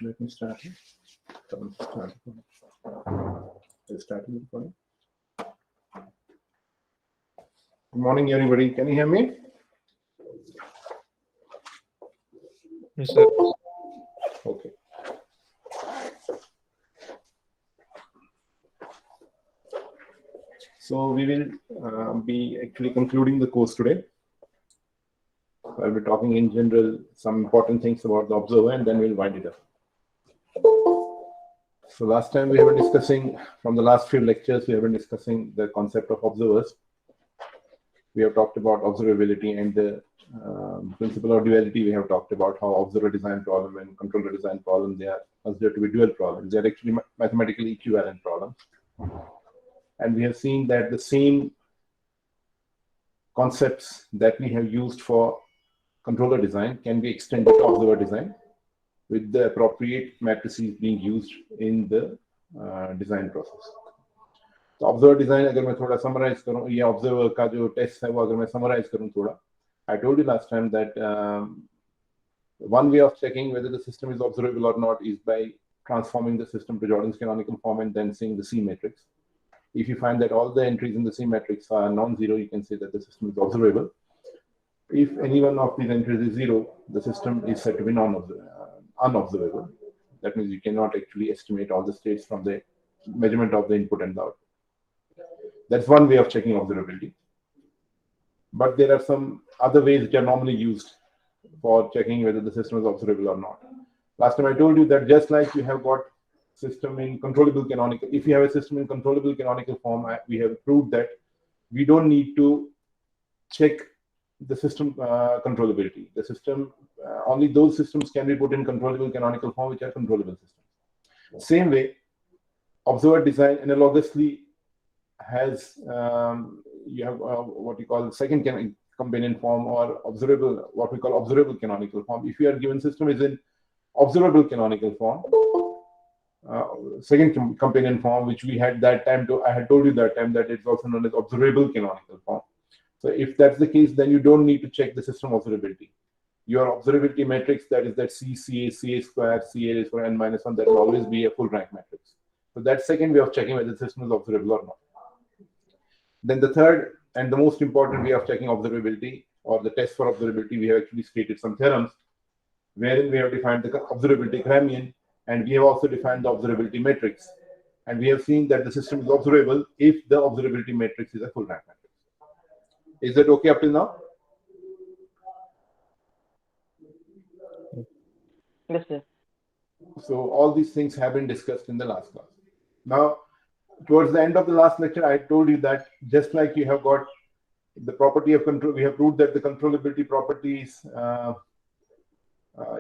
Let me start. Good morning, everybody. Can you hear me? Yes, sir. Okay. So we will be actually concluding the course today. I'll be talking in general some important things about the observer, and then we'll wind it up. So last time we have been discussing, from the last few lectures, we have been discussing the concept of observers. We have talked about observability and the principle of duality. We have talked about how observer design problem and controller design problem, they are considered to be dual problems. They are actually mathematically equivalent problems. And we have seen that the same concepts that we have used for controller design can be extended to observer design with the appropriate matrices being used in the design process. तो observer design अगर मैं थोड़ा summarise करूं, ये observer का जो test है वो अगर मैं समराइज करूं थोड़ा, I told you last time that one way of checking whether the system is observable or not is by transforming the system to Jordan's canonical form and then seeing the C matrix. If you find that all the entries in the C matrix are non-zero, you can say that the system is observable. If any one of these entries is zero, the system is said to be unobservable. That means you cannot actually estimate all the states from the measurement of the input and the output. That's one way of checking observability. But there are some other ways which are normally used for checking whether the system is observable or not. Last time I told you that just like you have got system in controllable canonical, if you have a system in controllable canonical form, we have proved that we don't need to check the system controllability. The system, only those systems can be put in controllable canonical form which are controllable systems. Same way, observer design analogously has, you have what we call second companion form, or observable, what we call observable canonical form. If your given system is in observable canonical form, second companion form, which we had that time, I had told you that time that it's also known as observable canonical form. So if that's the case, then you don't need to check the system observability. Your observability matrix, that is that CA square, CA raised to n minus 1, that will always be a full rank matrix. So that's second way of checking whether the system is observable or not. Then the third and the most important way of checking observability, or the test for observability, we have actually stated some theorems wherein we have defined the observability Gramian, and we have also defined the observability matrix. And we have seen that the system is observable if the observability matrix is a full rank matrix. Is that okay up till now? Yes, sir. So all these things have been discussed in the last class. Now, towards the end of the last lecture, I told you that just like you have got the property of control, we have proved that the controllability property is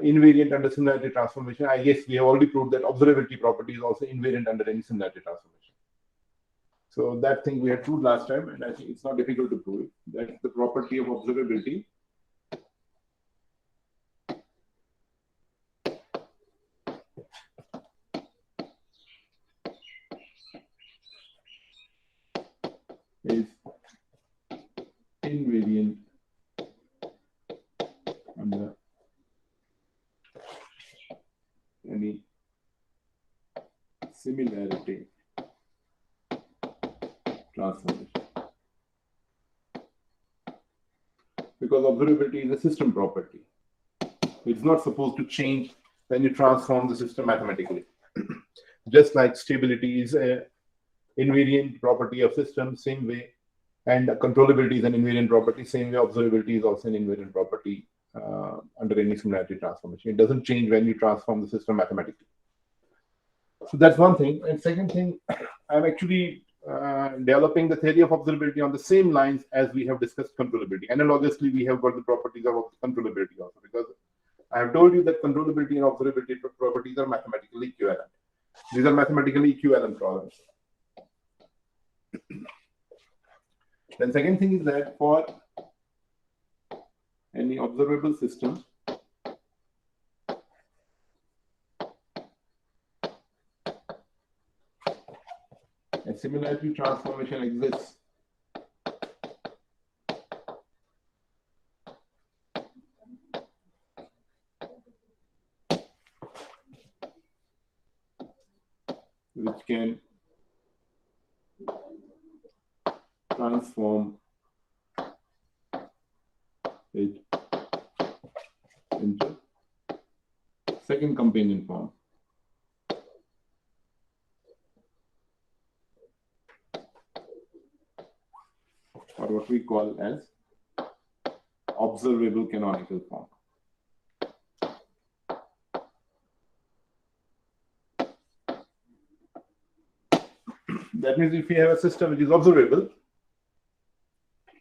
invariant under similarity transformation. I guess we have already proved that observability property is also invariant under any similarity transformation. So that thing we had proved last time, and I think it's not difficult to prove it. That's the property of observability. Is invariant under any similarity transformation. because observability is a system property. It's not supposed to change when you transform the system mathematically. Just like stability is an invariant property of system, same way, and controllability is an invariant property, same way observability is also an invariant property under any similarity transformation. It doesn't change when you transform the system mathematically. So that's one thing. And second thing, I'm actually developing the theory of observability on the same lines as we have discussed controllability. Analogously, we have got the properties of controllability also, because I have told you that controllability and observability properties are mathematically equivalent. These are mathematically equivalent problems. Then second thing is that for any observable system, a similarity transformation exists which can transform it into second companion form. Or what we call as observable canonical form. That means if you have a system which is observable,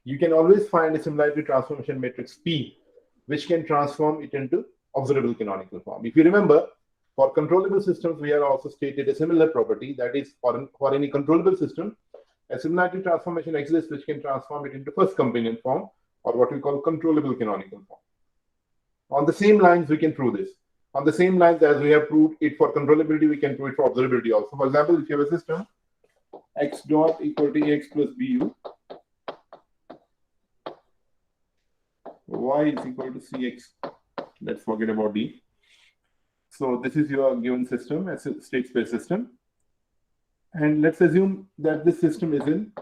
you can always find a similarity transformation matrix P, which can transform it into observable canonical form. If you remember, for controllable systems, we have also stated a similar property, that is for any controllable system, a similarity transformation exists which can transform it into first companion form, or what we call controllable canonical form. On the same lines, we can prove this. On the same lines as we have proved it for controllability, we can prove it for observability also. For example, if you have a system, x dot equal to ax plus bu, y is equal to cx. Let's forget about d. So this is your given system, a state space system. And let's assume that this system is an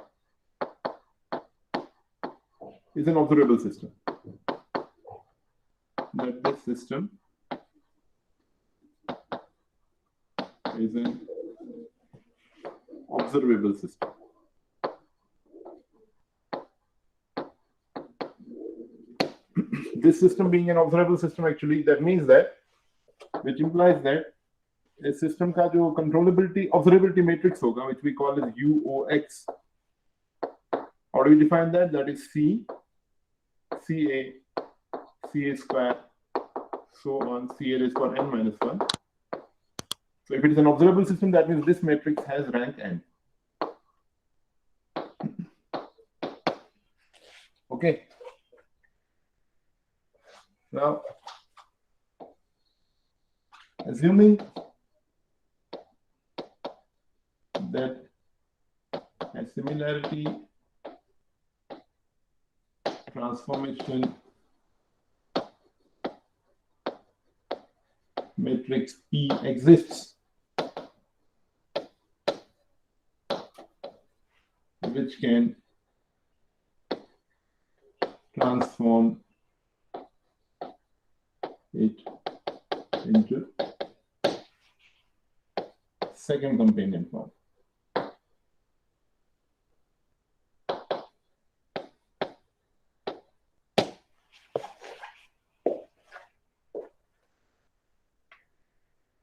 observable system. That this system is an observable system. This system being an observable system, actually, that means that, which implies that a system का जो controllability observability matrix होगा, which we call as UOX. How do we define that? That is C, CA, CA square, so on, CA raised to n minus 1. So if it is an observable system, that means this matrix has rank n. Okay. Now, assuming that a similarity transformation matrix P exists, which can transform it into second companion form.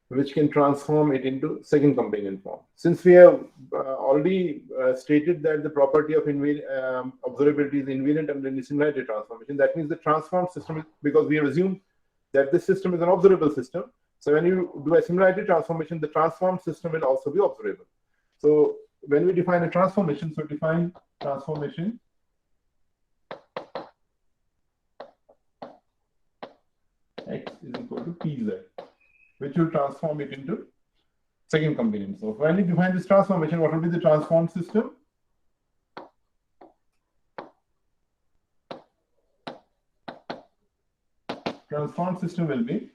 Which can transform it into second companion form. Since we have already stated that the property of observability is invariant under any similarity transformation, that means the transformed system, because we have assumed that this system is an observable system. So when you do a similarity transformation, the transformed system will also be observable. So when we define a transformation, so define transformation x is equal to pz, which will transform it into second companion. So when you define this transformation, what will be the transformed system? Transformed system will be,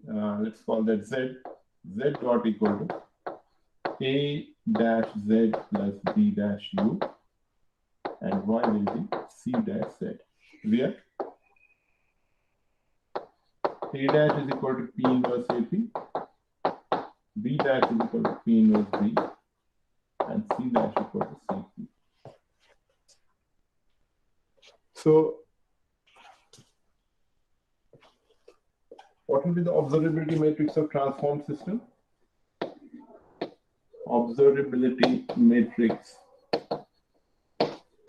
let's call that z dot equal to a dash z plus b dash u, and y will be c dash z. where A dash is equal to P inverse AP, B dash is equal to P inverse B, and C dash equal to CP. So, what will be the observability matrix of transform system? Observability matrix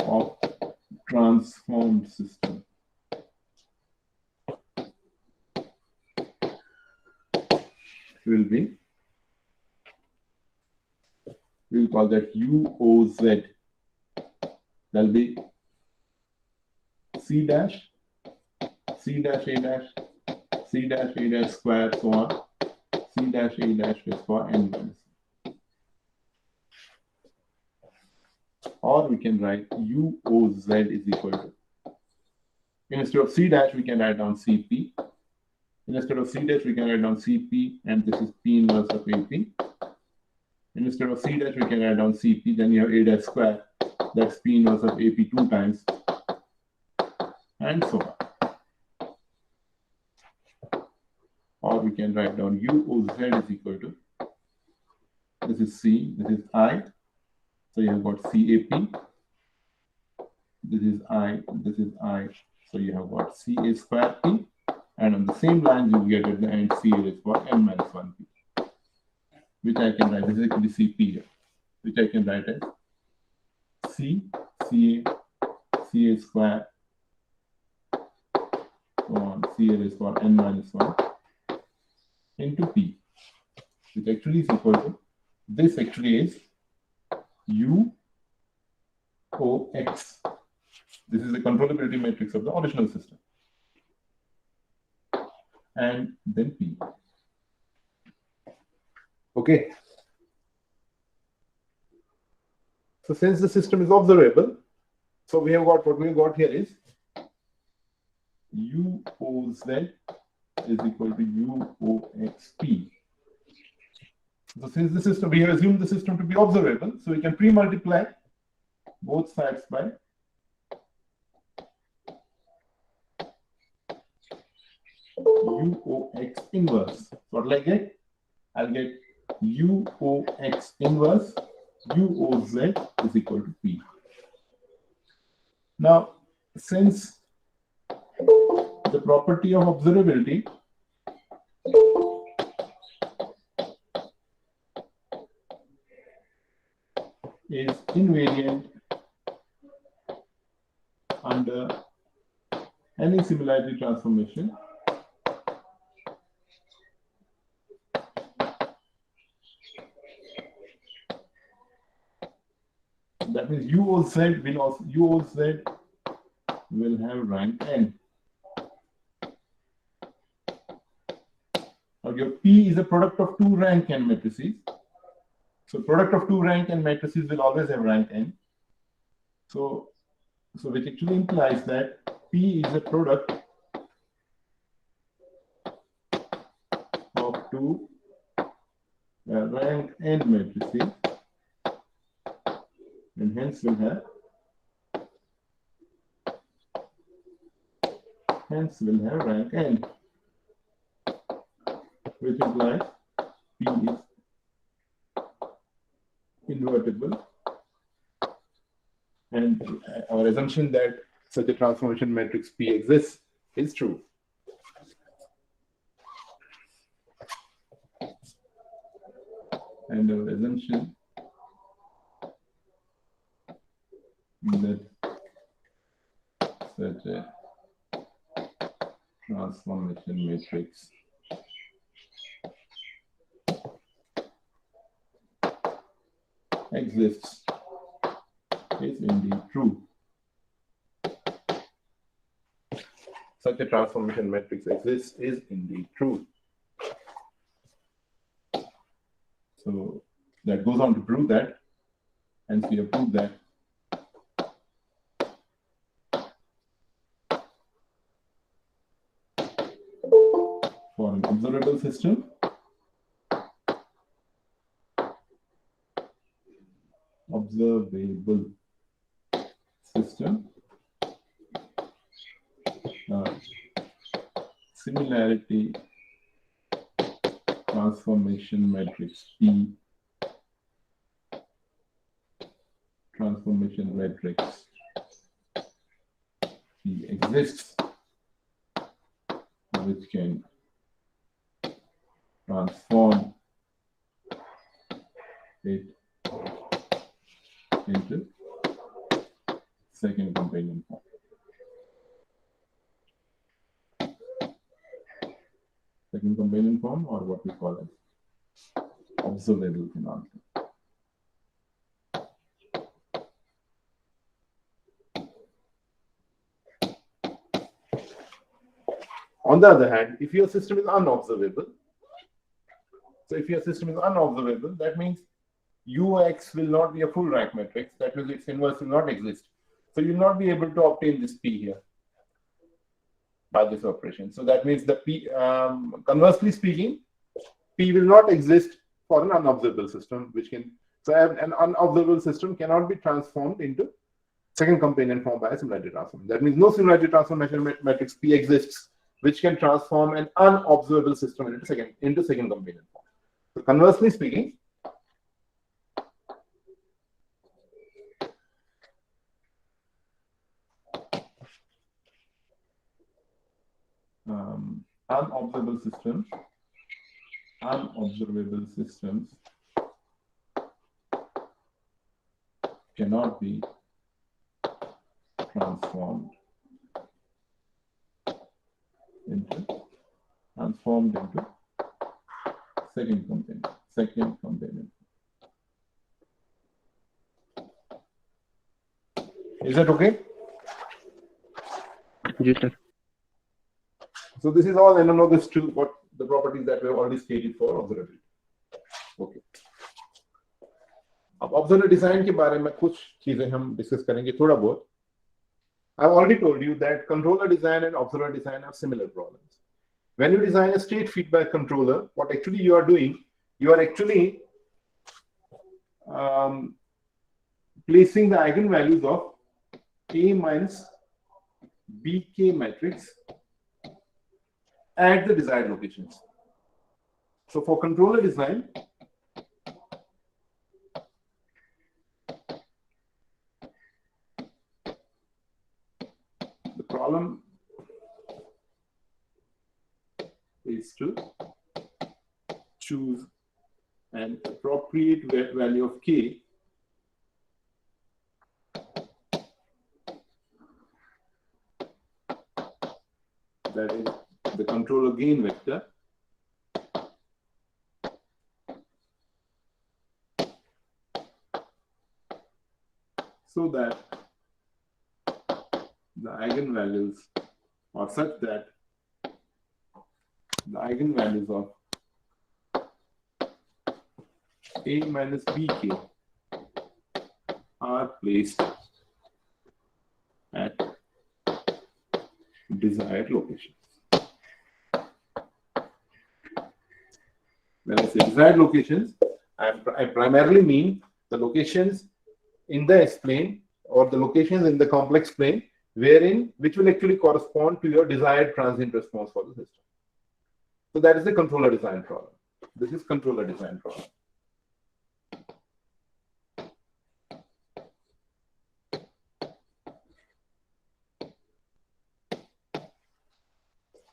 of transformed system will be, we'll call that UOZ. That'll be C dash, C dash A dash, C dash A dash square, so on, C dash A dash is for n minus. Or we can write UOZ is equal to, instead of C dash, we can write down CP. Instead of C dash, we can write down CP, and this is P inverse of AP. Instead of C dash, we can write down CP, then you have A dash square, that's P inverse of AP 2 times, and so on. Or we can write down UOZ is equal to, this is C, this is I, so you have got CAP, this is I, so you have got CA square P, and on the same line you get at the end CA is for n minus 1 P, which I can write, this is actually CP here, which I can write as C, CA, CA square, so on, CA is for n minus 1 into P, which actually is equal to, this actually is UOX. This is the controllability matrix of the original system. And then P. Okay. So since the system is observable, so we have got, what we have got here is UOZ is equal to UOXP. So since the system, we have assumed the system to be observable, so we can pre-multiply both sides by UOX inverse. So what will I get? I'll get UOX inverse UOZ is equal to P. Now, since the property of observability is invariant under any similarity transformation, that means UOZ will have rank n. Now your P is a product of two rank n matrices. So product of two rank n matrices will always have rank n. So which actually implies that P is a product of two rank n matrices, and hence will have rank n, which implies P is invertible, and our assumption that such a transformation matrix P exists is true. And our assumption that such a transformation matrix exists is indeed true. Such a transformation matrix exists is indeed true. So that goes on to prove that, hence we have proved that for an observable system, similarity transformation matrix P transformation matrix P exists, which can transform it into second companion form. Second companion form, or what we call as observable phenomenon. On the other hand, if your system is unobservable, that means UX will not be a full rank matrix. That means its inverse will not exist. So you will not be able to obtain this P here by this operation. So that means the P, conversely speaking, P will not exist for an unobservable system, which can, so an unobservable system cannot be transformed into second companion form by a similarity transform. That means no similarity transformation matrix P exists, which can transform an unobservable system into second companion form. So conversely speaking, unobservable systems cannot be transformed into second companion. Is that okay? Yes, sir. So this is all analogous to what the properties that we have already stated for observability. Okay. अब observability design के बारे में कुछ चीजें हम discuss करेंगे थोड़ा बहुत. I've already told you that controller design and observer design are similar problems. When you design a state feedback controller, what actually you are doing, you are actually placing the eigenvalues of A minus BK matrix at the desired locations. So for controller design, the problem is to choose an appropriate value of K that is the controller gain vector so that the eigenvalues are such that the eigenvalues of A minus BK are placed at desired locations. When I say desired locations, I primarily mean the locations in the S-plane or the locations in the complex plane which will actually correspond to your desired transient response for the system. So that is the controller design problem. This is controller design problem.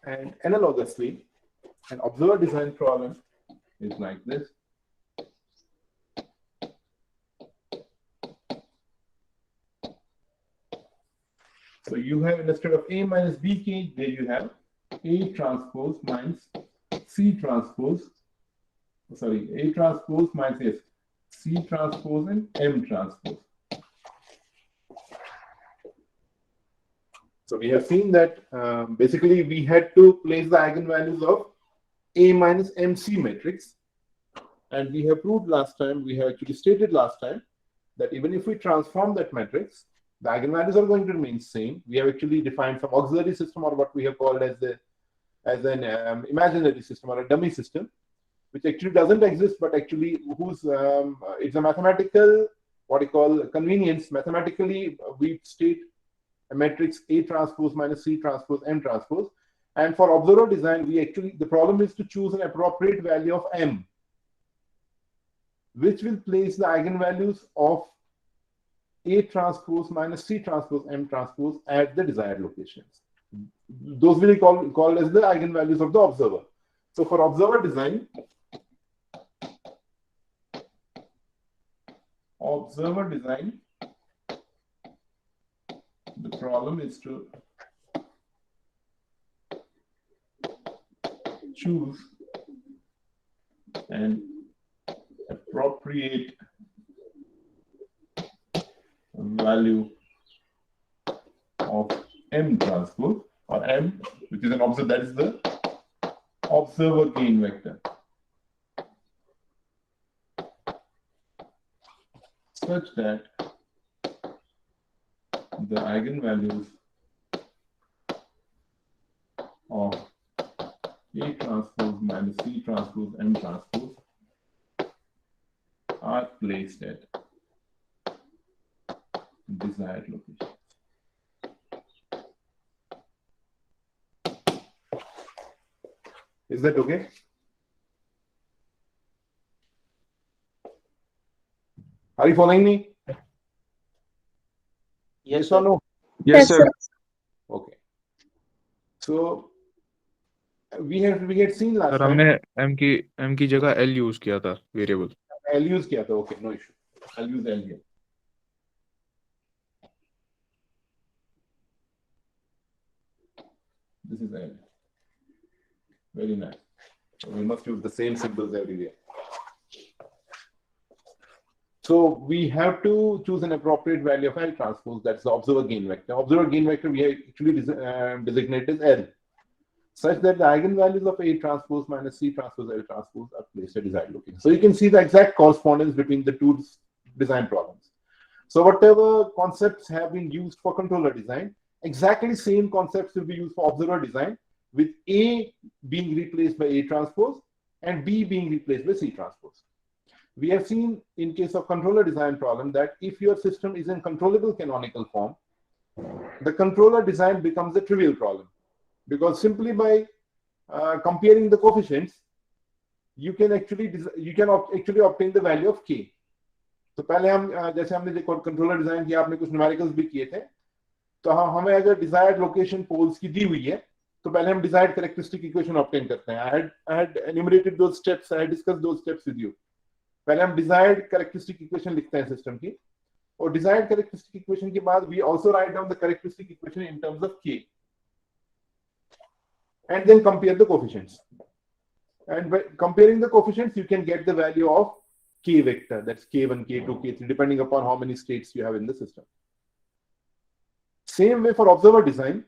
And analogously, an observer design problem is like this. So you have, instead of A minus BK, there you have A transpose minus C transpose. Sorry, A transpose minus C transpose and M transpose. So we have seen that basically we had to place the eigenvalues of A minus MC matrix. And we have proved last time, we have actually stated last time, that even if we transform that matrix, the eigenvalues are going to remain same. We have actually defined some auxiliary system, or what we have called as an imaginary system or a dummy system, which actually doesn't exist, but actually whose it's a mathematical, what you call convenience. Mathematically, we state a matrix A transpose minus C transpose M transpose, And for observer design, the problem is to choose an appropriate value of M, which will place the eigenvalues of A transpose minus C transpose M transpose at the desired locations. Those will be called as the eigenvalues of the observer. So for observer design, the problem is to choose an appropriate value of M transpose, or M, which is an observer, that is the observer gain vector, such that the eigenvalues of A transpose minus C transpose M transpose are placed at desired locations. Is that okay? Are you following me? Yes or no? Yes, sir. Okay. So we had seen last sir time. हमने m की जगह l use किया था variable. L use किया था. Okay, no issue. I'll use L here. This is L. Very nice. So we must use the same symbols everywhere. So we have to choose an appropriate value of L transpose. That's the observer gain vector. Observer gain vector we have actually designated as L, such that the eigenvalues of A transpose minus C transpose L transpose are placed at desired location. So you can see the exact correspondence between the two design problems. So whatever concepts have been used for controller design, exactly same concepts will be used for observer design, with A being replaced by A transpose and B being replaced by C transpose. We have seen in case of controller design problem that if your system is in controllable canonical form, the controller design becomes a trivial problem, because simply by comparing the coefficients, you can actually obtain the value of k. तो पहले हम जैसे हमने controller design किया, आपने कुछ numericals भी किए थे, तो हमें अगर डिजायर्ड लोकेशन पोल्स की दी हुई है, तो पहले हम डिजायर्ड कैरेक्टरिस्टिक इक्वेशन ऑब्टेन करते हैं. I had enumerated those steps, I had discussed those steps with you. पहले हम डिजायर्ड कैरेक्टरिस्टिक इक्वेशन लिखते हैं सिस्टम की, और डिजायर्ड कैरेक्टरिस्टिक इक्वेशन के बाद we also write down the characteristic equation in terms of k, and then compare the coefficients. And by comparing the coefficients, you can get the value of k vector. That's k1, k2, k3, depending upon how many states you have in the system. Same way for observer design.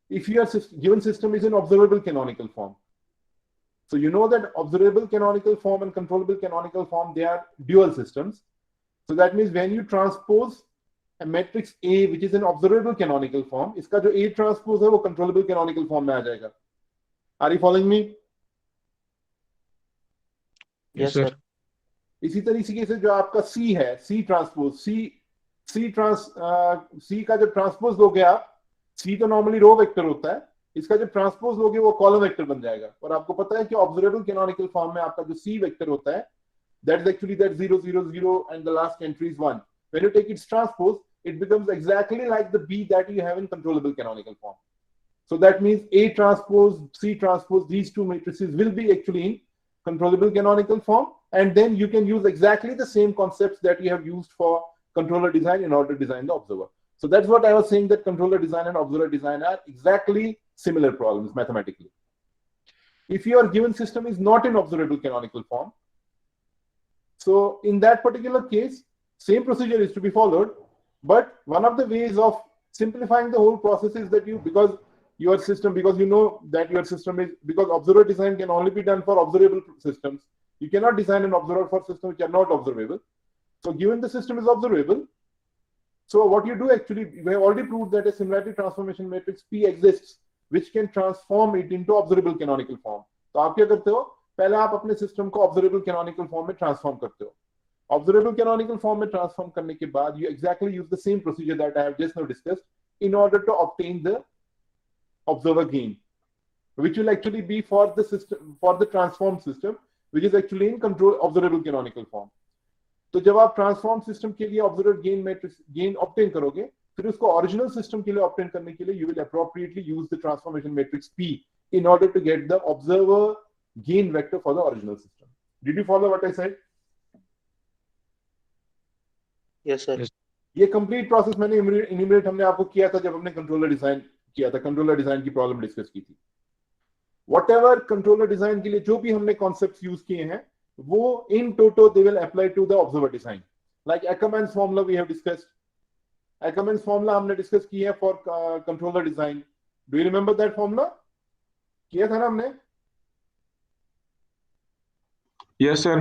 If your given system is in observable canonical form, so you know that observable canonical form and controllable canonical form, they are dual systems. So that means when you transpose a matrix A which is in observable canonical form, इसका जो A transpose है वो controllable canonical form में आ जाएगा. Are you following me? Yes, sir. इसी तरीके से जो आपका C है, C transpose, C का जब ट्रांसपोज लोगे आप, C तो नॉर्मली रो वेक्टर होता है, इसका जब ट्रांसपोज लोगे वो कॉलम वेक्टर बन जाएगा. और आपको पता है कि ऑब्जर्वेबल कैनोनिकल फॉर्म में आपका जो C वेक्टर होता है, that is actually that 0 0 0 and the last entry is 1. When you take its transpose, it becomes exactly like the B that you have in controllable canonical form. So that means A transpose, C transpose, these two matrices will be actually in controllable canonical form, and then you can use exactly the same concepts that you have used for controller design in order to design the observer. So that's what I was saying, that controller design and observer design are exactly similar problems mathematically. If your given system is not in observable canonical form, so in that particular case, same procedure is to be followed, but one of the ways of simplifying the whole process is that because you know that your system is, because observer design can only be done for observable systems. You cannot design an observer for systems which are not observable. So given the system is observable, so what you do actually, we have already proved that a similarity transformation matrix P exists, which can transform it into observable canonical form. तो आप क्या करते हो, पहले आप अपने system को observable canonical form में ट्रांसफॉर्म करते हो. Observable canonical form में ट्रांसफॉर्म करने के बाद you exactly use the same procedure that I have just now discussed in order to obtain the observer gain, which will actually be for the system, for the transform system, which is actually in control observable canonical form. तो जब आप transform system के लिए observer gain matrix gain obtain करोगे, फिर उसको original system के लिए ऑब्टेन करने के लिए you will appropriately use the transformation matrix P in order to get the observer gain vector for the original system. Did you follow what I said? Yes, sir. Yes. ये complete process मैंने enumerate हमने आपको किया था जब हमने controller design किया था, कंट्रोलर डिजाइन की प्रॉब्लम डिस्कस की थी. Whatever कंट्रोलर डिजाइन के लिए जो भी हमने कॉन्सेप्ट्स यूज किए हैं, वो in toto they will apply to the observer design. Like Ackermann's formula we have discussed. Ackermann's formula हमने डिस्कस की है for controller design. Do you remember that formula? किया था ना हमने? Yes sir.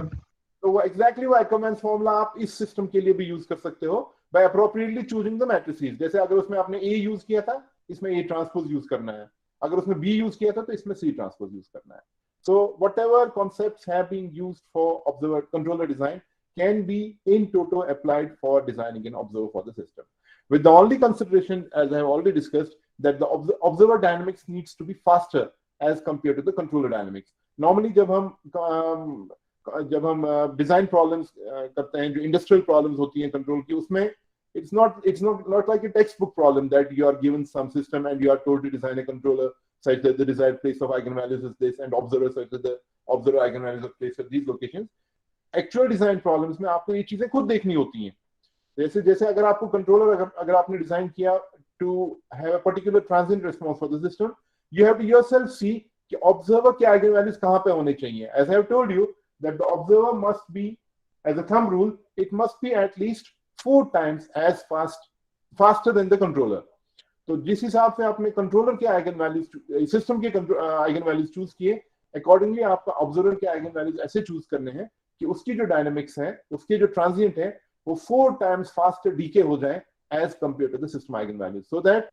तो वो एग्जैक्टली वो Ackermann's फॉर्मूला आप इस सिस्टम के लिए भी यूज कर सकते हो by appropriately choosing the matrices. जैसे अगर उसमें आपने ए यूज किया था, इसमें ए ट्रांसपोज यूज करना है. अगर उसमें बी यूज किया था तो इसमें सी ट्रांसपोज यूज करना है. So whatever concepts have been used for observer controller design can be in toto applied for designing an observer for the system, with the only consideration, as I have already discussed, that the observer dynamics needs to be faster as compared to the controller dynamics. Normally जब हम design problems करते हैं, जो industrial problems होती हैं control की, उसमें it's not like a textbook problem that you are given some system and you are told to design a controller such that the desired place of eigenvalues is this and observer such that the observer eigenvalues are placed at these locations. Actual design problems में आपको ये चीजें खुद देखनी होती हैं. जैसे अगर आपको कंट्रोलर अगर आपने डिजाइन किया to have a particular transient response for the system, you have to yourself see कि ऑब्जर्वर के eigenvalues कहाँ पे होने चाहिए. As I have told you that the observer must be, as a thumb rule, it must be at least 4 times as faster than the controller. तो जिस हिसाब से आपने कंट्रोलर के आइगन वैल्यूज, सिस्टम के आइगन वैल्यूज चूज किए, accordingly आपका observer के आइगन वैल्यूज ऐसे चूज करने हैं कि उसकी जो डायनामिक्स है, उसके जो ट्रांजिएंट है, वो 4 टाइम्स फास्टर डीके हो जाए as compare to the system eigenvalues, so that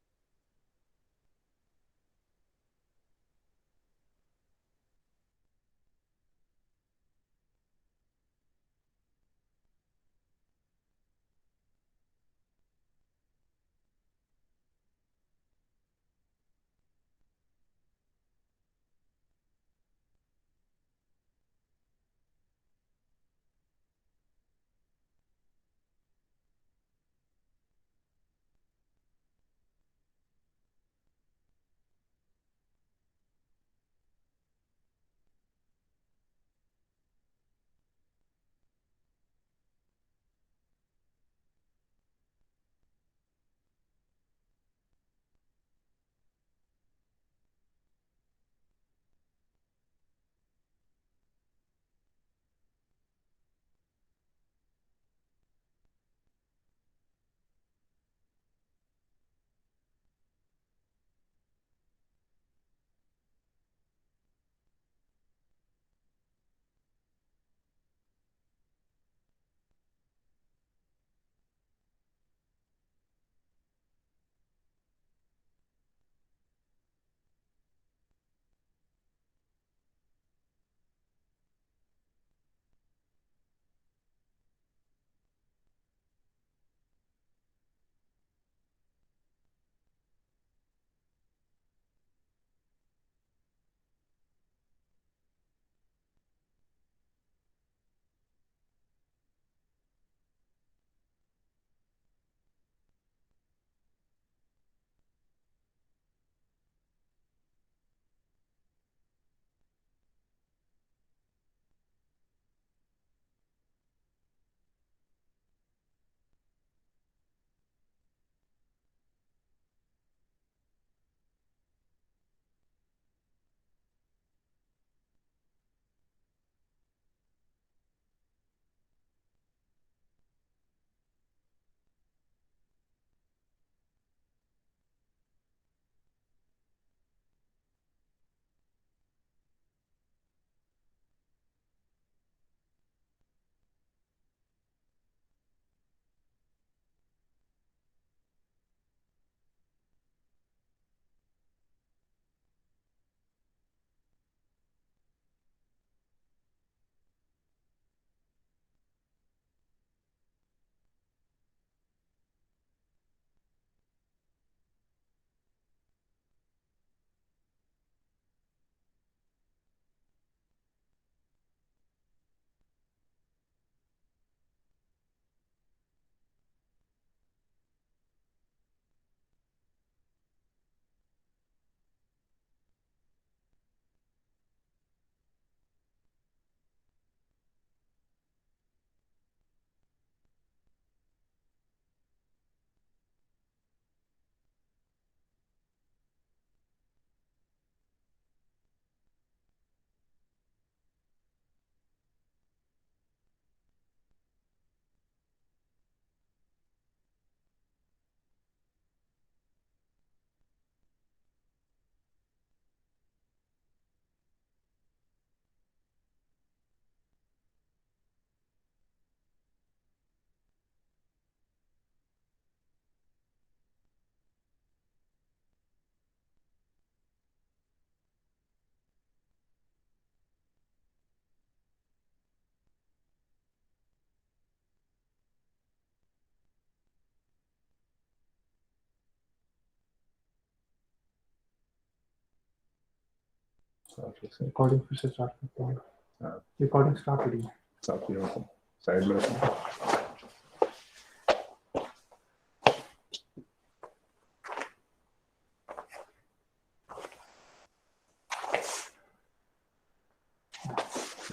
recording फिर से स्टार्ट करते हैं। हाँ। रिकॉर्डिंग स्टार्ट हो रही है। साफ किया हुआ साइड में रखो।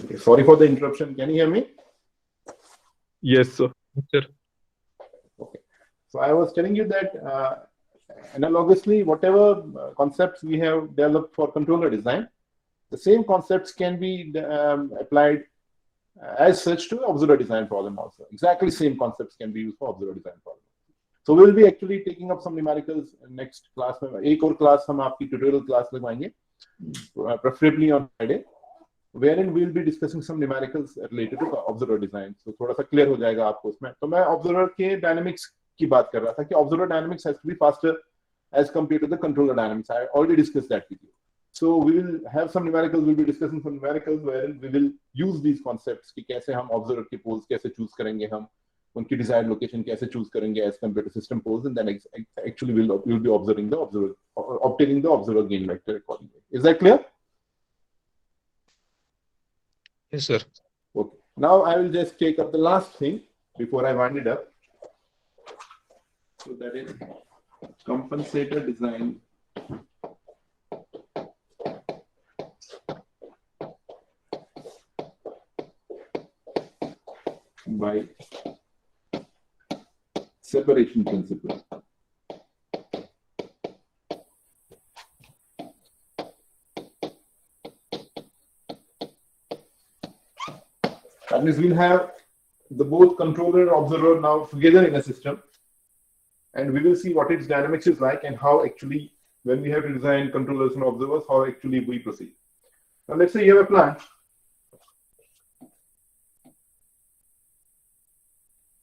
Okay, sorry for the interruption. Can you hear me? Yes, sir. Sir. Okay. So I was telling you that analogously, whatever concepts we have developed for controller design, the same concepts can be applied as such to observer design problem also. Exactly same concepts can be used for observer design problem. So we will be actually taking up some numericals next class में एक और class हम आपकी tutorial class लगवाएंगे, preferably on Friday, wherein we will be discussing some numericals related to observer design. So थोड़ा सा clear हो जाएगा आपको उसमें. तो मैं observer के dynamics की बात कर रहा था कि observer dynamics has to be faster as compared to the controller dynamics. I already discussed that with you. So we will have some numericals. We'll be discussing some numericals wherein we will use these concepts कि कैसे हम observer के poles कैसे choose करेंगे, हम उनकी desired location कैसे choose करेंगे as compared to system poles, and then actually we'll be observing the obtaining the observer gain vector accordingly. Is that clear? Yes, sir. Okay. Now I will just take up the last thing before I wind it up. So that is compensator design by separation principle. That means we'll have the both controller and observer now together in a system, and we will see what its dynamics is like and how actually when we have to design controllers and observers, how actually we proceed. Now let's say you have a plant.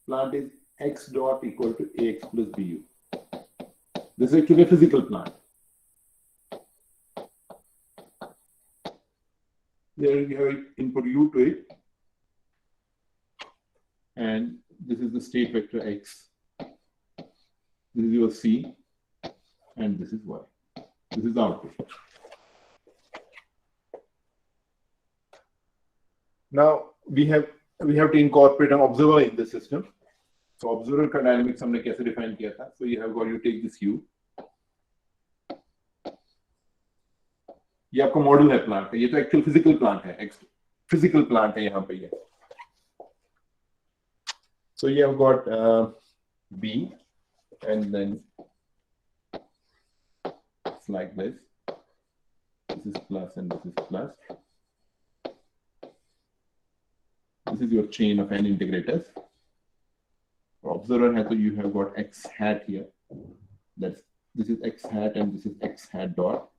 Plant is x dot equal to ax plus bu. This is actually a physical plant. There you have input u to it, and this is the state vector x. This is your c, and this is y. This is the output. Now we have to incorporate an observer in the system. So observer का dynamics हमने कैसे define किया था? So you have got to take this u. ये आपका model है plant का, ये तो एक्चुअल फिजिकल प्लांट है, फिजिकल प्लांट है यहाँ पे ये. So you have got b, and then it's like this. This is plus and this is plus. This is your chain of n integrators. For observer है तो you have got x hat here. This is x hat and this is x hat dot.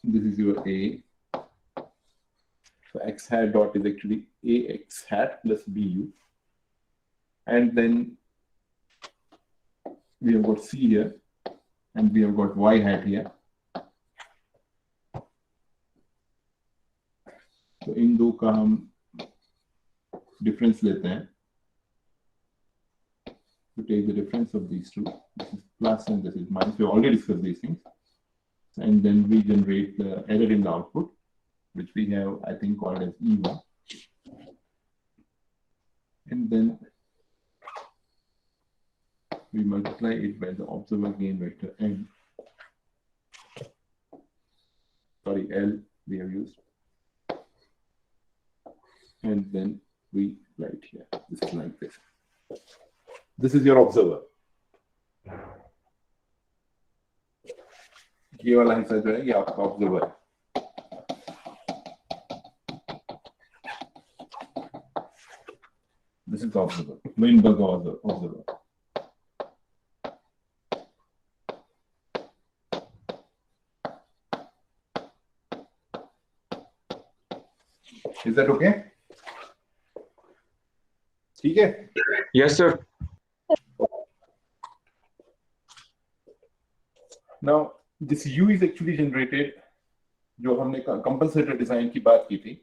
This is your a. So x hat dot is actually ax hat plus bu, and then we have got c here, and we have got y hat here. So इन दो का हम difference लेते हैं. To take the difference of these two, this is plus and this is minus. We already discussed these things, and then we generate the error in the output, which we have, I think, called as E1. And then we multiply it by the observer gain vector N. Sorry, L we have used. And then we write here. This is like this. This is your observer. ये वाला हिस्सा जो है ये आपका observer है. This is the observer, Weinberg observer. Is that okay? ठीक है? Yes, sir. Now this U is actually generated. जो हमने compensator design की बात की थी.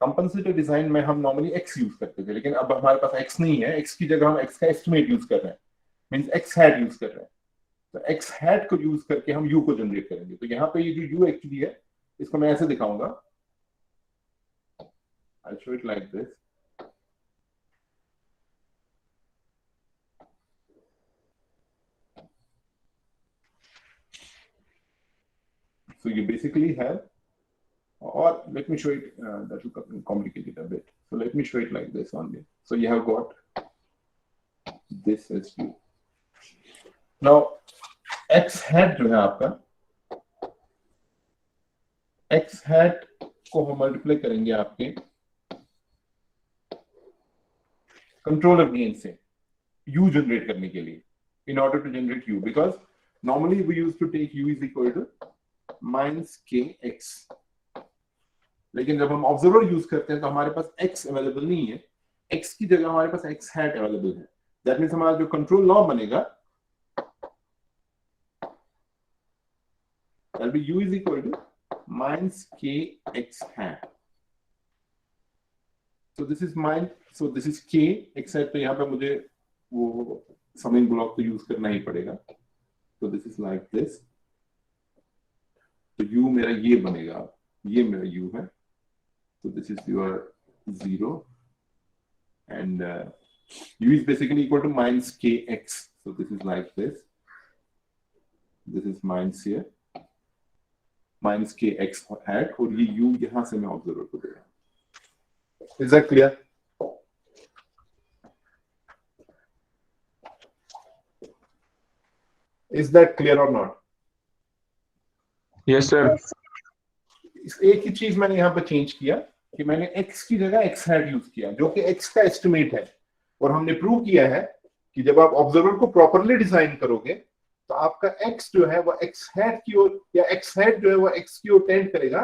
Compensator design में हम normally x use करते थे, लेकिन अब हमारे पास x नहीं है. x की जगह हम x का estimate use कर रहे हैं. Means x hat use कर रहे हैं. तो x hat को यूज करके हम u को जनरेट करेंगे। तो यहाँ पे ये जो u एक्चुअली है इसको मैं ऐसे दिखाऊंगा, I'll show it like this. So you basically have, or let me show it, that will complicate it a bit. So let me show it like this only. So you have got this as u. Now x hat जो है आपका, x hat को हम multiply करेंगे आपके controller gain से u generate करने के लिए, in order to generate u, because normally we used to take u is equal to minus kx. लेकिन जब हम ऑब्जर्वर यूज करते हैं तो हमारे पास x अवेलेबल नहीं है, x की जगह हमारे पास x hat अवेलेबल है। दैट मींस हमारा जो कंट्रोल लॉ बनेगा that'll be u is equal to minus kx hat. So this is k x hat, तो यहाँ पे मुझे वो समिंग ब्लॉक तो यूज करना ही पड़ेगा। तो दिस इज लाइक दिस, तो u मेरा ये बनेगा, ये मेरा u है। So this is your 0 and u is basically equal to minus kx. So this is like this. This is minus here, minus kx hat, और ये u यहाँ से मैं ऑब्जर्वर को दे रहा हूँ। Is that clear? Is that clear or not? Yes, sir. एक ही चीज मैंने यहाँ पे चेंज किया कि मैंने x की जगह x hat यूज किया, जो कि x का एस्टिमेट है, और हमने प्रूव किया है कि जब आप ऑब्जर्वर को प्रॉपरली डिजाइन करोगे तो आपका x जो है वो x hat की ओर, या x hat जो है वो x की ओर टेंड करेगा,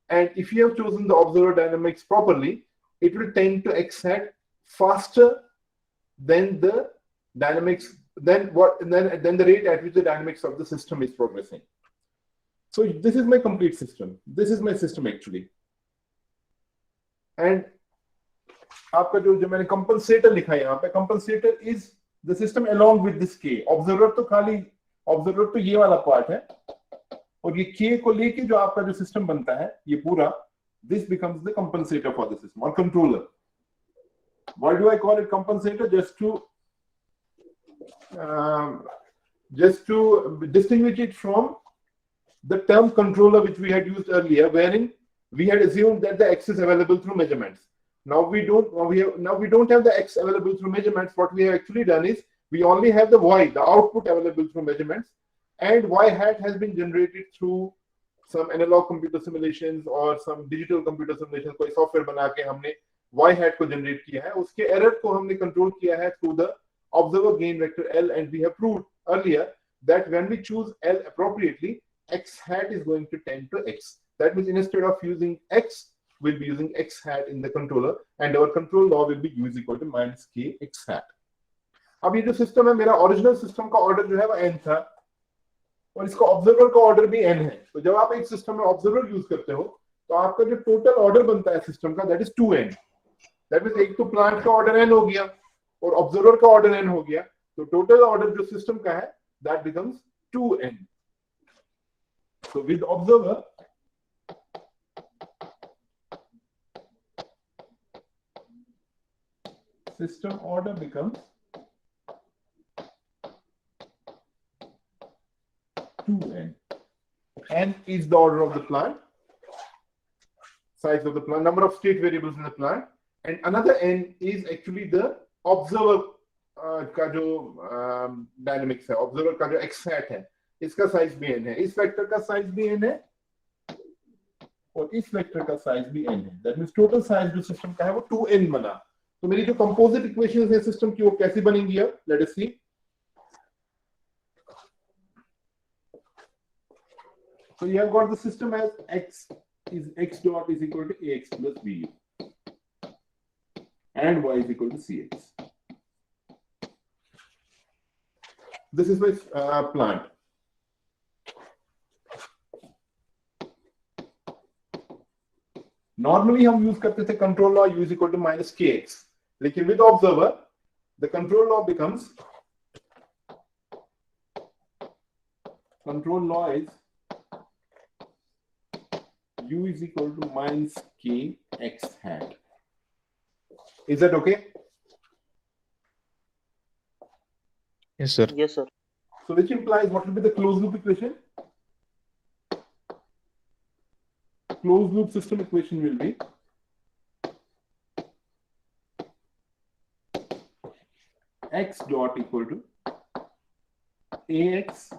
and if you have chosen the observer dynamics properly it will tend to x hat faster than the dynamics, then the rate at which the dynamics of the system is progressing. So this is my complete system. This is my system actually. And आपका जो मैंने compensator लिखा है यहाँ पे, compensator is the system along with this के। Observer तो ये वाला पार्ट है, और ये के को लेके जो आपका जो सिस्टम बनता है ये पूरा, this becomes the compensator for the system और controller. Why do I call it compensator? Just to distinguish it from the term controller which we had used earlier, wherein we had assumed that the x is available through measurements. Now we don't have the x available through measurements. What we have actually done is we only have the y, the output available through measurements, and y hat has been generated through some analog computer simulations or some digital computer simulations. कोई software बना के हमने y hat को generate किया है, उसके error को हमने कंट्रोल किया है through the observer gain vector L, and we have proved earlier that when we choose L appropriately, x hat is going to tend to x. That means instead of using x, we'll be using x hat in the controller, and our control law will be u is equal to minus k x hat. अब ये जो system है, मेरा original system का order जो है वो n था, और इसका ऑब्जर्वर का ऑर्डर भी n है। तो जब आप एक सिस्टम में ऑब्जर्वर यूज करते हो तो आपका जो टोटल ऑर्डर बनता है सिस्टम का, that is 2n। That means एक तो प्लांट का ऑर्डर n हो गया और ऑब्जर्वर का ऑर्डर n हो गया, तो टोटल ऑर्डर जो सिस्टम का है that becomes 2n। So with observer, system order becomes 2n. N is the order of the plant, size of the plant, number of state variables in the plant, and another n is actually the observer का जो dynamics है, observer का जो x hat है, इसका size भी n है, इस वेक्टर का साइज भी n है, और इस वेक्टर का साइज भी n है। दैट मींस टोटल साइज जो सिस्टम का है वो 2n बना। तो मेरी जो कंपोजिट इक्वेशंस है सिस्टम की वो कैसी बनेंगी अब, let us see. So you have got the system as x dot is equal to ax plus bu, and y is equal to cx. This is my plant. Normally हम use करते थे control law u is equal to minus kx, लेकिन with observer the control law becomes control law is U is equal to minus K X hat. Is that okay? Yes, sir. Yes, sir. So which implies what will be the closed loop equation? Closed loop system equation will be X dot equal to AX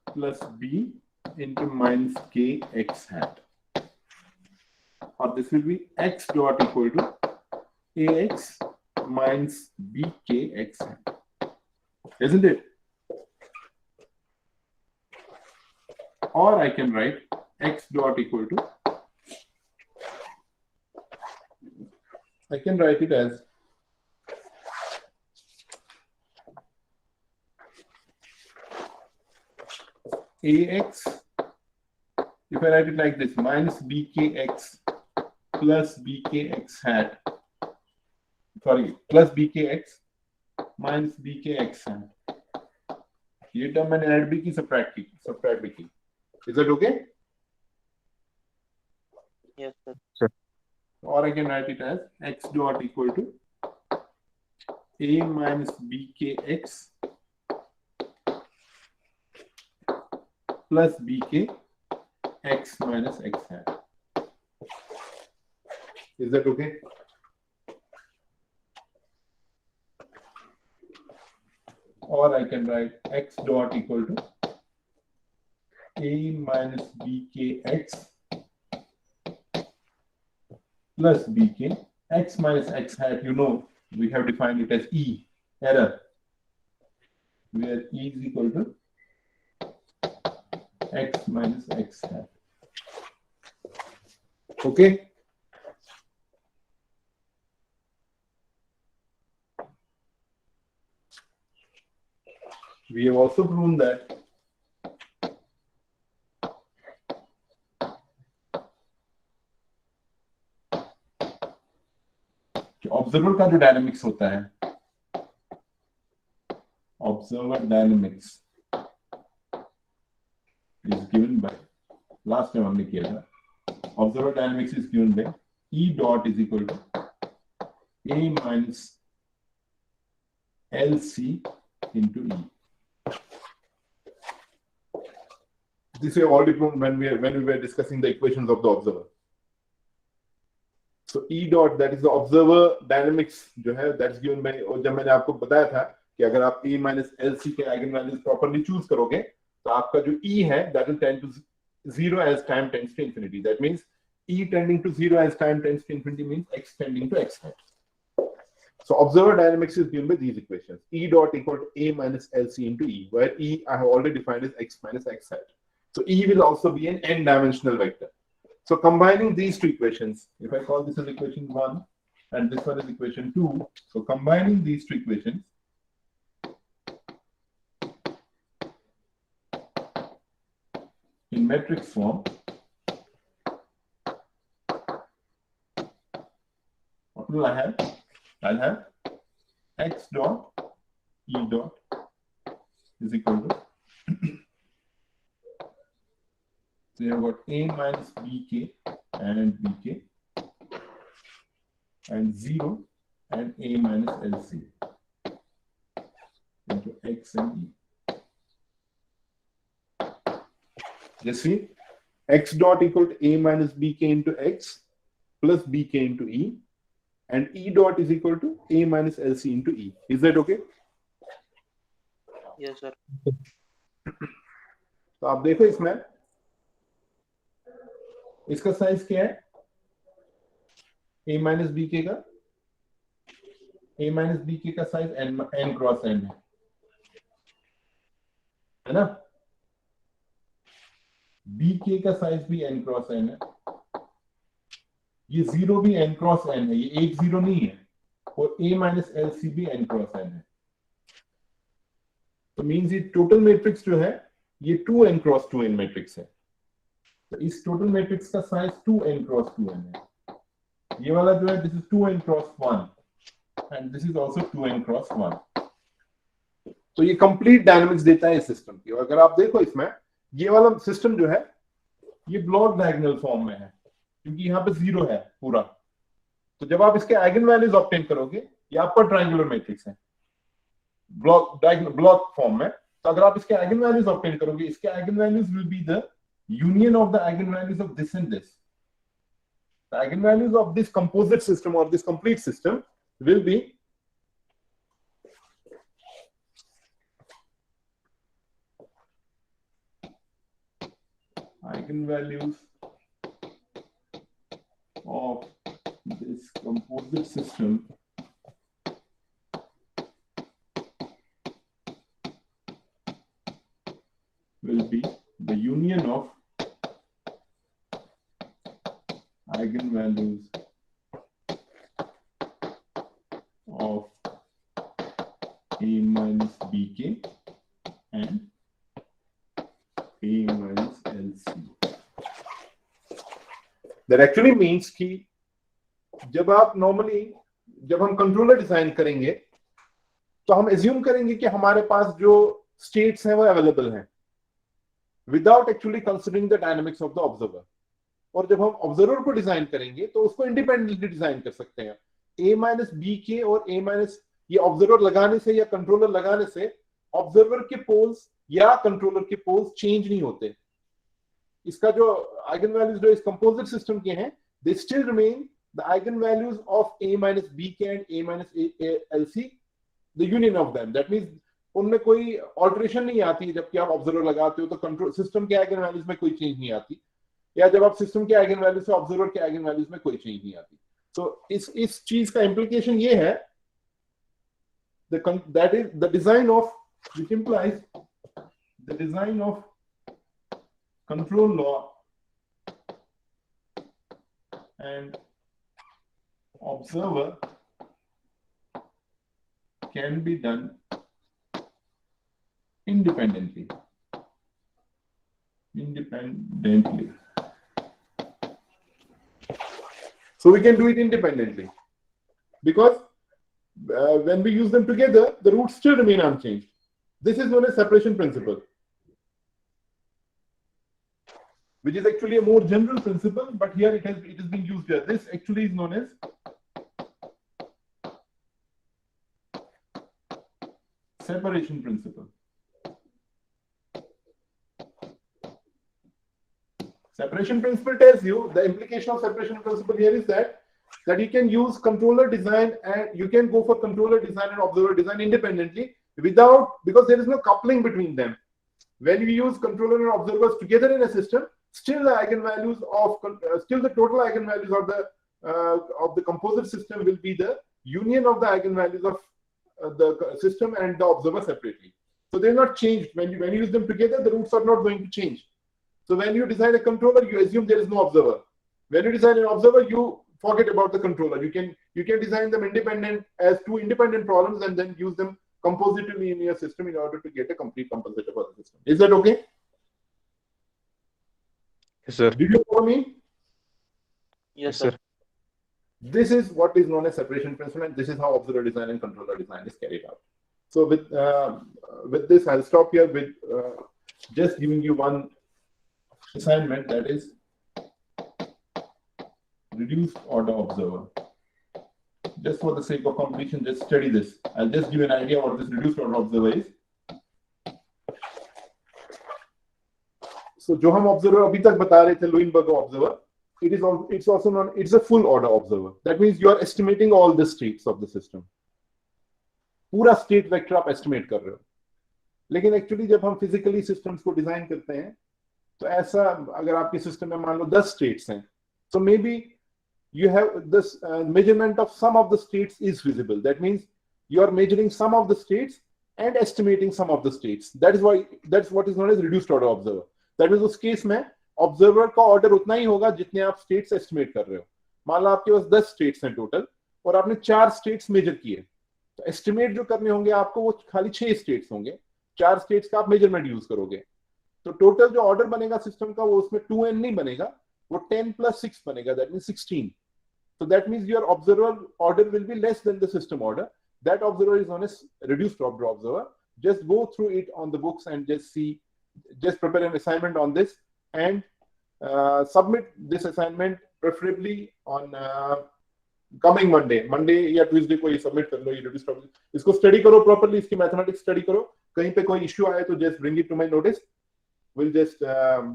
plus B into minus K X hat. Or this will be X dot equal to AX minus BK X hat. Isn't it? Or I can write X dot equal to, I can write it as AX, if I write it like this, minus BKX plus BKX hat, sorry, plus BKX minus BKX hat. ये term मैंने add भी की, subtract भी की. Is that okay? Yes, sir. Sir. Or I can write it as X dot equal to A minus BKX plus BK X minus X hat. Is that okay? Or I can write X dot equal to A minus BKX plus BK X minus X hat. You know, we have defined it as E, error, where E is equal to X minus X hat. Okay? We have also proven that observer का जो dynamics होता है, observer dynamics is given by, last time हमने किया था, observer dynamics is given by E dot is equal to A minus LC into E. This we have already proven when we were discussing the equations of the observer. So E dot, that is the observer dynamics जो है, that's given by, और जब मैंने आपको बताया था कि अगर आप A minus LC के आइगन वैल्यूज प्रॉपर्ली चूज करोगे तो आपका जो E है that will tend to 0 as time tends to infinity. That means E tending to 0 as time tends to infinity means X tending to X hat. So observer dynamics is given by these equations. E dot equal to A minus LC into E, where E I have already defined as X minus X hat. So E will also be an n-dimensional vector. So combining these two equations, if I call this as equation 1 and this one is equation 2, so combining these two equations, in matrix form, what will I have? I'll have X dot E dot is equal to, so you have got A minus BK and BK and 0 and A minus LC into X and E. Just see, X dot equal to A minus BK into X plus BK into E, and E dot is equal to A minus LC into E. Is that okay? Yes, sir. तो आप देखो इसमें इसका size क्या है? A minus BK का, A minus BK का size n cross n है ना? BK का साइज भी n क्रॉस n है, ये 0 भी n क्रॉस n है, ये एक 0 नहीं है, और A minus LC भी n क्रॉस n है. तो मींस ये टोटल मैट्रिक्स जो है ये 2n क्रॉस 2n मैट्रिक्स है. तो इस टोटल मैट्रिक्स का साइज 2n क्रॉस 2n है. ये वाला जो है this is 2n cross 1 and this is also 2n cross 1. तो ये कंप्लीट डायनेमिक्स देता है सिस्टम की। और अगर आप देखो इसमें ये वाला सिस्टम जो है ये ब्लॉक डायगोनल फॉर्म में है क्योंकि यहाँ पे 0 है पूरा। तो जब आप इसके आइगन वैल्यूज ऑब्टेन करोगे, ये अपर ट्रायंगुलर मैट्रिक्स है ब्लॉक फॉर्म में, तो अगर आप इसके आइगन वैल्यूज ऑब्टेन करोगे, इसके eigen values will be the union of the eigenvalues of this and this. The eigenvalues of this composite system or this complete system will be eigenvalues of this composite system will be the union of eigenvalues of a minus bk and a minus lc. That actually means कि जब आप normally जब हम controller design करेंगे तो हम assume करेंगे कि हमारे पास जो स्टेट्स हैं वो अवेलेबल हैं without actually considering the dynamics of the observer. और जब हम ऑब्जर्वर को डिजाइन करेंगे तो उसको इंडिपेंडेंटली डिजाइन कर सकते हैं। ए माइनस बी के और ए माइनस ये ऑब्जर्वर लगाने से या कंट्रोलर लगाने से ऑब्जर्वर के पोल्स या कंट्रोलर के पोल्स चेंज नहीं होते। इसका जो आइगन वैल्यूज जो इस कंपोजिट सिस्टम के हैं, they still remain the eigenvalues of A minus B K and A minus L C, the union of them. That means उनमें कोई ऑल्टरेशन नहीं आती जबकि आप ऑब्जर्वर लगाते हो, तो कंट्रोल सिस्टम के आइगन वैल्यूज में कोई चेंज नहीं आती, या जब आप सिस्टम के आइगन वैल्यूज से ऑब्जर्वर के आइगन वैल्यूज में कोई चेंज नहीं आती। तो इस चीज का इंप्लीकेशन ये है, that is the design of, which implies the design of control law and observer can be done independently. So we can do it independently because when we use them together, the roots still remain unchanged. This is known as separation principle, which is actually a more general principle, but here it is being used here. This actually is known as separation principle. Separation principle tells you, the implication of separation principle here is that you can use controller design and you can go for controller design and observer design independently because there is no coupling between them. When we use controller and observers together in a system, still the eigenvalues of still the total eigenvalues of the composite system will be the union of the eigenvalues of the system and the observer separately. So they're not changed. When you use them together, the roots are not going to change. So when you design a controller, you assume there is no observer. When you design an observer, you forget about the controller. You can design them independent as two independent problems and then use them compositively in your system in order to get a complete compensator for the system. Is that okay? Yes, sir. Did you follow me? Yes, sir. This is what is known as separation principle, and this is how observer design and controller design is carried out. So with this, I'll stop here with just giving you one assignment, that is reduced order observer. Just for the sake of completion, just study this. I'll just give you an idea what this reduced order observer is. So जो हम observer अभी तक बता रहे थे, Leuenberger observer, it's also known, it's a full order observer. That means you are estimating all the states of the system. पूरा state vector आप estimate कर रहे हो. लेकिन actually जब हम physically systems को design करते हैं, तो ऐसा अगर आपके system में मान लो 10 states हैं, so maybe you have this measurement of some of the states is visible. That means you are measuring some of the states and estimating some of the states. That's what is known as reduced order observer. That means उस case में observer का order उतना ही होगा जितने आप states estimate कर रहे हो. मान लो आपके पास 10 स्टेट्स हैं टोटल और आपने 4 स्टेट्स मेजर किए, तो एस्टिमेट जो करने होंगे आपको वो खाली 6 स्टेट्स होंगे. 4 स्टेट्स का आप मेजरमेंट यूज करोगे, तो टोटल जो ऑर्डर बनेगा सिस्टम का वो उसमें 2n नहीं बनेगा, वो 10 + 6 बनेगा. That means 16. So that means your observer order will be less than the system order. That observer is known as reduced order observer. just go through it on the books and just prepare an assignment on this and submit this assignment preferably on coming Monday या Tuesday को ये submit कर लो, ये review stop. इसको study करो properly, इसकी mathematics study करो. कहीं पे कोई issue आए तो just bring it to my notice. We'll just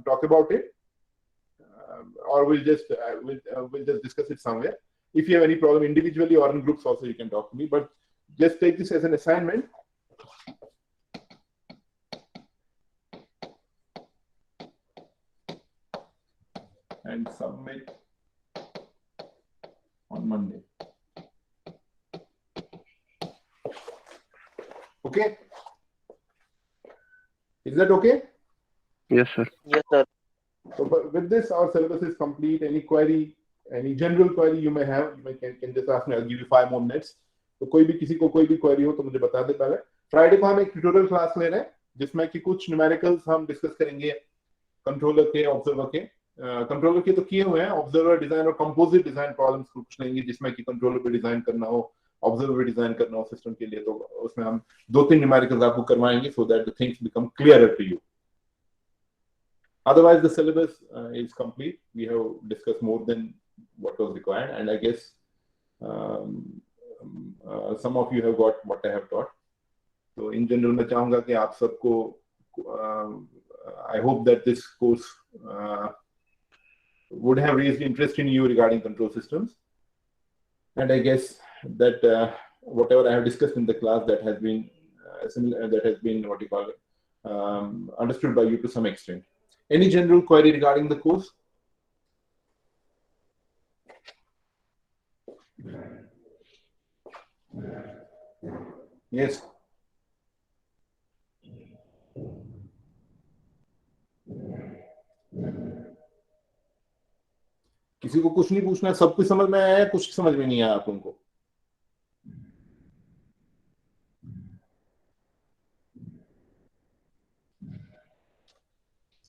talk about it, or we'll just discuss it somewhere. If you have any problem individually or in groups also, you can talk to me. But just take this as an assignment. And submit on Monday. Okay? Is that okay? Yes, sir. Yes, sir. So with this, our syllabus is complete. Any query, any general query you may have, you can just ask me. I'll give you 5 more minutes. तो कोई भी किसी को कोई भी query हो तो मुझे बता दे पहले. Friday को हम एक tutorial class ले रहे हैं जिसमें कि कुछ numericals हम discuss करेंगे controller के, observer के. कंट्रोलर के तो किए हुए हैं. ऑब्जर्वर डिजाइन और कंपोजिट डिजाइन प्रॉब्लम्स कुछ लेंगे जिसमें कि कंट्रोलर पे डिजाइन करना हो, ऑब्जर्वर पे डिजाइन करना हो सिस्टम के लिए, तो उसमें हम 2-3 न्यूमेरिकल्स आपको करवाएंगे so that the things become clearer to you. Otherwise, the syllabus is complete. We have discussed more than what was required, and I guess some of you have got what I have taught. So, in general, मैं चाहूँगा कि आप सबको, I hope that this course would have raised interest in you regarding control systems, and I guess that whatever I have discussed in the class that has been what you call it, understood by you to some extent. Any general query regarding the course? Yes. किसी को कुछ नहीं पूछना है, सब कुछ समझ में आया है, कुछ समझ में नहीं आया आप लोगों को?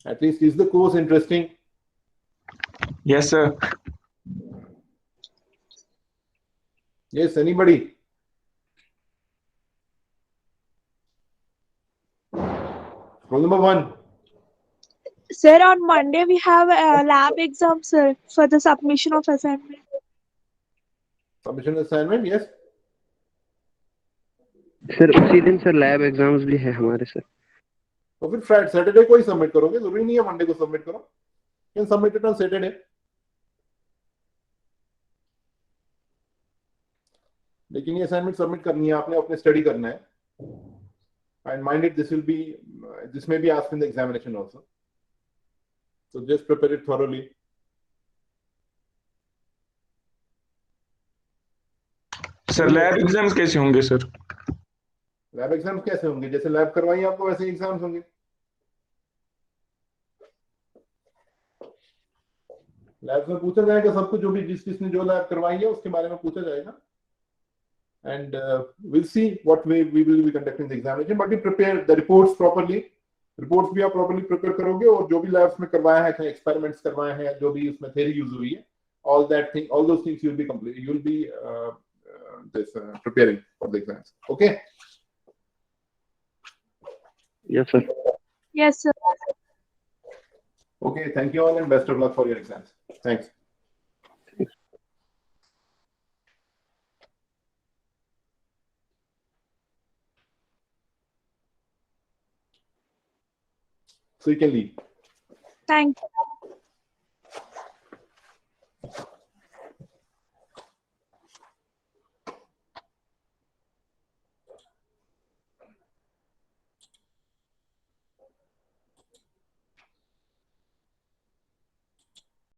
At least, is the course interesting? Yes, sir. Yes, anybody? Roll number 1. Sir, on Monday we have a lab exam, sir, for the submission of assignment. Submission assignment, yes. Sir उसी दिन सर लैब एग्जाम्स भी है हमारे sir. तो फिर Friday Saturday को ही submit करोगे, जरूरी नहीं है मंडे को सबमिट करो. Can submit it on Saturday. लेकिन ये असाइनमेंट सबमिट करनी है आपने, अपने स्टडी करना है. And mind it, this may be asked in the examination also, so just prepare it thoroughly. Sir lab exams कैसे होंगे सर? लैब एग्जाम्स कैसे होंगे? जैसे लैब करवाई आपको वैसे एग्जाम्स होंगे. लैब में पूछा जाएगा सब कुछ, जो भी जिसने जो लैब करवाई है उसके बारे में पूछा जाएगा. And we'll see what way we will be conducting the examination, but we prepare the reports properly. Reports भी आप प्रॉपर्ली प्रिपेयर करोगे, और जो भी लैब्स में करवाया है, चाहे एक्सपेरिमेंट्स करवाए हैं, जो भी उसमें थ्योरी यूज हुई है, all those things you'll be complete, you'll be preparing for the exams. Okay? Yes, sir. Yes, sir. Okay, thank you all and best of luck for your exams. Thanks. So you can leave. Thank you.